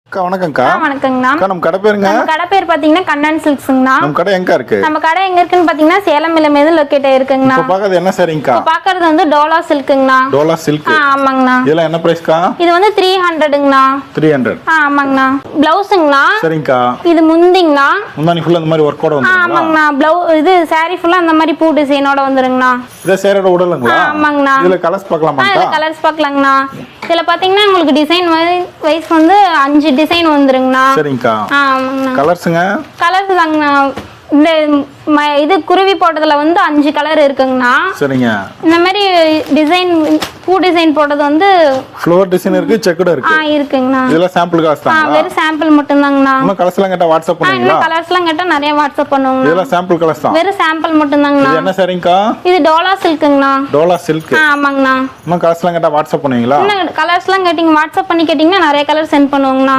அக்கா வணக்கம்க்கா. வணக்கங்கண்ணா. நம்ம கடை பேருங்க? நம்ம கடை பேர் பாத்தீங்கன்னா கண்ணன் சில்க்ஸ்ங்கண்ணா. நம்ம கடை எங்க இருக்கு? நம்ம கடை எங்க இருக்குன்னு பாத்தீங்கன்னா சேலம் மிலமேது லொகேட் ஆயிருக்குங்கண்ணா. இப்போ பாக்குறது என்ன சாரிங்கக்கா? இப்போ பாக்குறது வந்து டோலா சில்க்ங்கண்ணா. டோலா சில்க். ஆமாங்கண்ணா. இதெல்லாம் என்ன பிரைஸ்க்கா? இது வந்து 300ங்கண்ணா. 300. ஆமாங்கண்ணா. பிளவுஸ்ங்கண்ணா. சரிங்கக்கா. இது முந்திங்கண்ணா. முந்தானி ஃபுல்லா இந்த மாதிரி ஒர்க் ஓட வந்துருங்களா? ஆமாங்கண்ணா. இது saree ஃபுல்லா அந்த மாதிரி பூ டிசைனோட வந்துருங்கண்ணா. இத சேரோட உடலுங்களா? ஆமாங்கண்ணா. இதுல கலர்ஸ் பார்க்கலாமாக்கா? இதுல கலர்ஸ் பார்க்கலாங்கண்ணா. இதுல பாத்தீங்கன்னா உங்களுக்கு டிசைன் வைஸ் வந்து 5 டிசைன் வந்துருங்கண்ணா. சரிங்கக்கா. ஆமாங்கண்ணா. கலர்ஸ்ங்க? கலர்ஸ் தாங்கண்ணா. இந்த இது குருவி போட்டதுல வந்து 5 கலர் இருக்குங்கண்ணா. சரிங்க. இந்த மாதிரி டிசைன் பூ டிசைன் போட்டது வந்து ஃப்ளவர் டிசைன் இருக்கு, செக்குடு இருக்கு. இருக்குங்கண்ணா. இதெல்லாம் சாம்பிள் காசு தான். வெறும் சாம்பிள் மட்டும் தாங்கண்ணா. இன்னும் கலர்ஸ்லாம் கேட்டா வாட்ஸ்அப் பண்ணுவீங்களா? கலர்ஸ்லாம் கேட்டா நிறைய வாட்ஸ்அப் பண்ணுவாங்க. இதெல்லாம் சாம்பிள் கலர்ஸ் தான். வெறும் சாம்பிள் மட்டும் தாங்கண்ணா. இது என்ன சாரிங்கக்கா? இது டோலா சில்க்ங்கண்ணா. டோலா சில்க். ஆமாங்கண்ணா. இன்னும் கலர்ஸ்லாம் கேட்டா வாட்ஸ்அப் பண்ணுவீங்களா? கலர்ஸ்லாம் கேட்டிங்க வாட்ஸ்அப் பண்ணி கேட்டிங்கன்னா நிறைய கலர் சென்ட் பண்ணுவாங்கண்ணா.